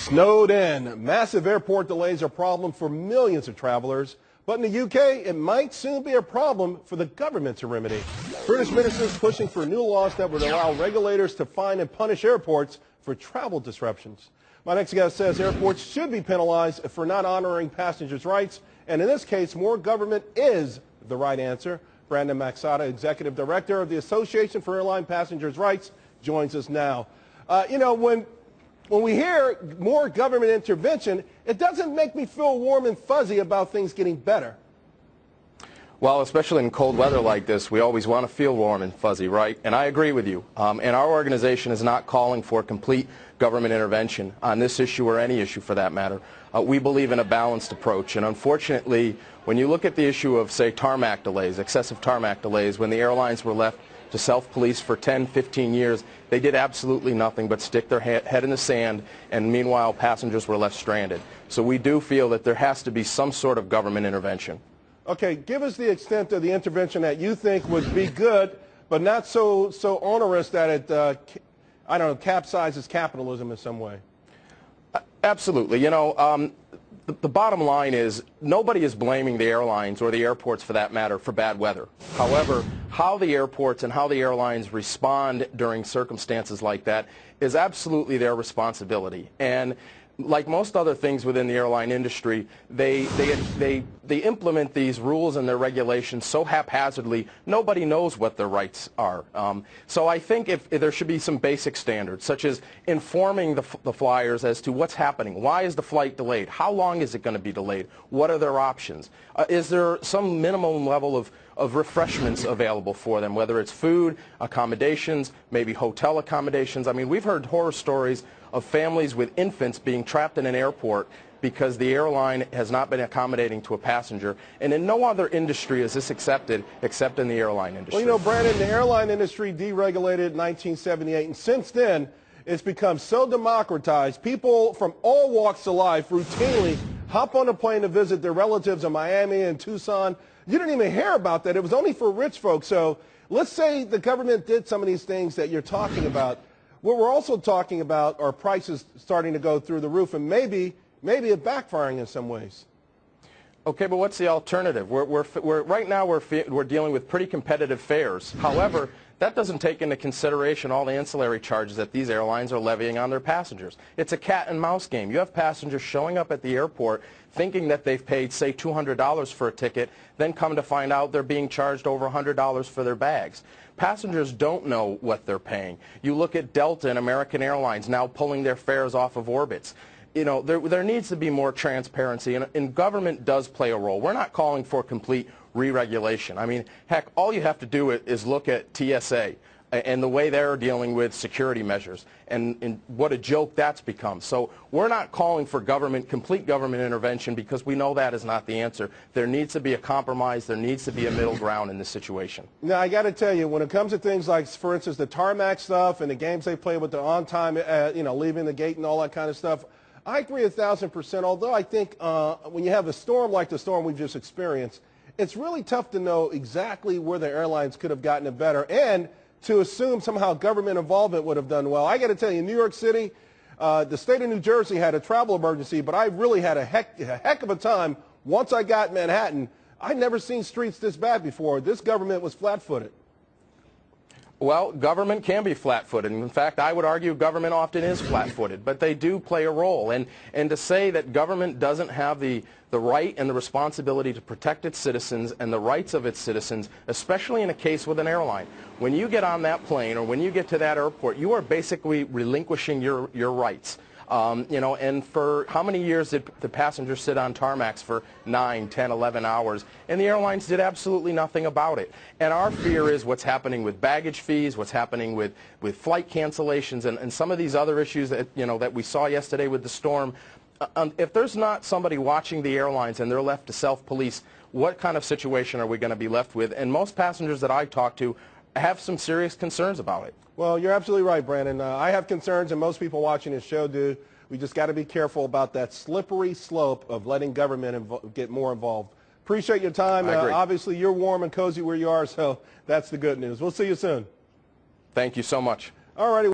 Snowed in. Massive airport delays are a problem for millions of travelers. But in the UK, it might soon be a problem for the government to remedy. British ministers pushing for new laws that would allow regulators to fine and punish airports for travel disruptions. My next guest says airports should be penalized for not honoring passengers' rights. And in this case, more government is the right answer. Brandon Macsata, Executive Director of the Association for Airline Passengers Rights, joins us now. When we hear more government intervention, it doesn't make me feel warm and fuzzy about things getting better. Well, especially in cold weather like this, we always want to feel warm and fuzzy, right? And I agree with you. And our organization is not calling for complete government intervention on this issue or any issue for that matter. We believe in a balanced approach. And unfortunately, when you look at the issue of, say, tarmac delays, excessive tarmac delays, when the airlines were left to self-police for 10, 15 years, they did absolutely nothing but stick their head in the sand, and meanwhile passengers were left stranded. So we do feel that there has to be some sort of government intervention. Okay, give us the extent of the intervention that you think would be good, but not so onerous that it, I don't know, capsizes capitalism in some way. Absolutely. You know, the bottom line is nobody is blaming the airlines or the airports for that matter for bad weather. However, how the airports and how the airlines respond during circumstances like that is absolutely their responsibility. And like most other things within the airline industry, they implement these rules and their regulations so haphazardly, nobody knows what their rights are. So I think if there should be some basic standards, such as informing the flyers as to what's happening. Why is the flight delayed? How long is it going to be delayed? What are their options? Is there some minimum level of refreshments available for them, whether it's food, accommodations, maybe hotel accommodations? I mean, we've heard horror stories of families with infants being trapped in an airport because the airline has not been accommodating to a passenger. And in no other industry is this accepted except in the airline industry. Well, you know, Brandon, the airline industry deregulated in 1978, and since then it's become so democratized. People from all walks of life routinely hop on a plane to visit their relatives in Miami and Tucson. You didn't even hear about that. It was only for rich folks. So let's say the government did some of these things that you're talking about. What we're also talking about are prices starting to go through the roof, and maybe it backfiring in some ways. Okay, but what's the alternative? Right now we're dealing with pretty competitive fares. However, that doesn't take into consideration all the ancillary charges that these airlines are levying on their passengers. It's a cat and mouse game. You have passengers showing up at the airport thinking that they've paid, say, $200 for a ticket, then come to find out they're being charged over $100 for their bags. Passengers don't know what they're paying. You look at Delta and American Airlines now pulling their fares off of orbits. You know, there needs to be more transparency, and government does play a role. We're not calling for complete re-regulation. I mean, heck, all you have to do is look at TSA and the way they're dealing with security measures and what a joke that's become. So we're not calling for complete government intervention because we know that is not the answer. There needs to be a compromise. There needs to be a middle ground in this situation. Now, I got to tell you, when it comes to things like, for instance, the tarmac stuff and the games they play with the on-time, leaving the gate and all that kind of stuff, I agree 1,000%, although I think when you have a storm like the storm we've just experienced, it's really tough to know exactly where the airlines could have gotten it better and to assume somehow government involvement would have done well. I got to tell you, in New York City, the state of New Jersey had a travel emergency, but I really had a heck of a time once I got Manhattan. I'd never seen streets this bad before. This government was flat-footed. Well, government can be flat-footed. In fact, I would argue government often is flat-footed, but they do play a role. And to say that government doesn't have the right and the responsibility to protect its citizens and the rights of its citizens, especially in a case with an airline, when you get on that plane or when you get to that airport, you are basically relinquishing your rights. And for how many years did the passengers sit on tarmacs for 9, 10, 11 hours? And the airlines did absolutely nothing about it. And our fear is what's happening with baggage fees, what's happening with flight cancellations, and some of these other issues that, that we saw yesterday with the storm. If there's not somebody watching the airlines and they're left to self-police, what kind of situation are we going to be left with? And most passengers that I talk to have some serious concerns about it. Well, you're absolutely right, Brandon. I have concerns, and most people watching this show do. We just got to be careful about that slippery slope of letting government get more involved. Appreciate your time. Obviously, you're warm and cozy where you are, so that's the good news. We'll see you soon. Thank you so much. All righty.